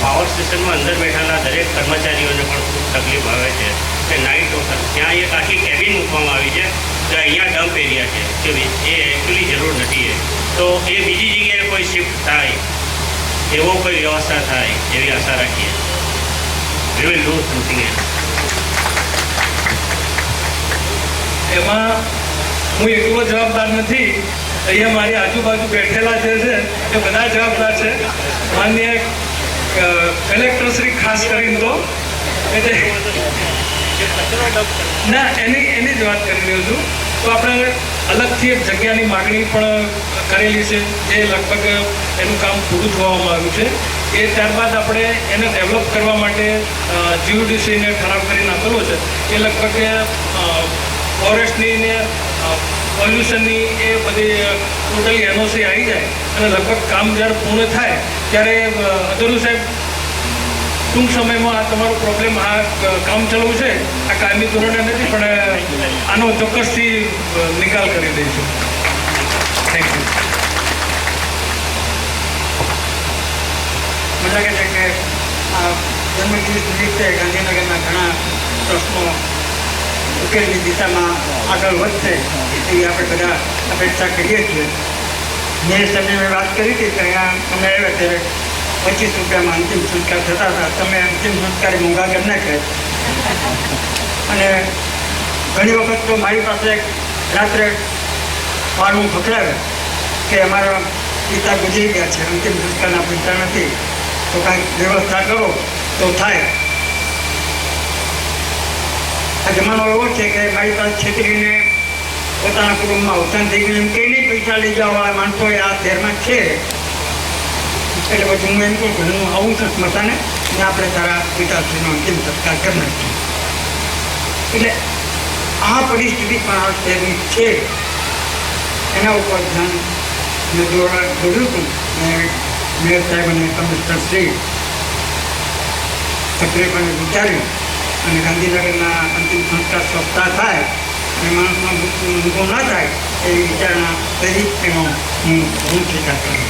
Power સ્ટેશનમાં અંદર બેઠેલા દરેક કર્મચારીઓને પણ ખૂબ તકલીફ આવે છે કે નાઇટ વખત ત્યાં એક આખી કેબિન મૂકવામાં આવી છે કે અહીંયા ડમ્પ એરિયા છે કે એ એકચ્યુઅલી જરૂર નથી તો એ બીજી જગ્યાએ કોઈ શિફ્ટ થાય એવો કોઈ વ્યવસ્થા થાય એવી આશા રાખીએ. We will do something else. એમાં હું એકલો જવાબદાર નથી. અહીંયા મારી આજુબાજુ બેઠેલા જે છે એ બધા જવાબદાર છે. માન્ય કલેક્ટર શ્રી ખાસ કરીને તો એટલે ના એની જ વાત કરી રહ્યો છું. તો આપણે અલગથી એક જગ્યાની માગણી પણ કરેલી છે જે લગભગ એનું કામ પૂરું થવામાં આવ્યું છે. એ ત્યારબાદ આપણે એને ડેવલપ કરવા માટે જીયુડીસીને ઠરાવ કરીને આપેલો છે. એ લગભગ ફોરેસ્ટની ને પોલ્યુશનની એ બધી ટોટલી એનઓસી આવી જાય અને લગભગ કામ જ્યારે પૂર્ણ થાય ત્યારે અધરું સાહેબ ટૂંક સમયમાં આ તમારો પ્રોબ્લેમ આ કામ ચાલુ છે આ કાયમી ધોરણે નથી પણ આનો ચોક્કસથી નિકાલ કરી દઈશું. Thank you. મને લાગે છે કે આ જન્મદિવસ નિમિત્તે ગાંધીનગરના ઘણા પ્રશ્નો ઉકેલની દિશામાં આગળ વધશે એવી આપણે બધા અપેક્ષા કરીએ છીએ. મેં સમયે વાત કરી હતી કે અહીંયા અમે આવ્યા ત્યારે 25 રૂપિયામાં અંતિમ સંસ્કાર થતા હતા. તમે અંતિમ સંસ્કારી મોંઘા કરી નાખ્યા અને ઘણી વખત તો મારી પાસે રાત્રે ફાળવું પકડાવે કે અમારા પિતા ગુજરી ગયા છે, અંતિમ સંસ્કારના પૈસા નથી, તો કાંઈક વ્યવસ્થા કરો તો થાય. આ જમાનો એવો છે કે મારી પાસે છેતરીને પોતાના કુટુંબમાં અવસાન થઈ ગયું એમ કંઈ નહીં પૈસા લઈ જવા માણસો આ શહેરમાં છે. એટલે પછી હું એમ કહું કે હું આવું છું સ્મશાને ને આપણે તારા પિતાશ્રીનો અંતિમ સંસ્કાર કરી નાખીએ. એટલે આ પરિસ્થિતિ પણ આ શહેરની છે. એના ઉપર ધ્યાન મેં દોર્યું હતું ને મેયર સાહેબ અને કમિશનર શ્રી સક્રિયપણે વિચાર્યું અને ગાંધીનગરના અંતિમ સંસ્કાર સપ્તાહ થાય અને માણસનો મૃત્યુ ન થાય એવી વિચારણા કરી એનો હું સ્વીકાર કરું.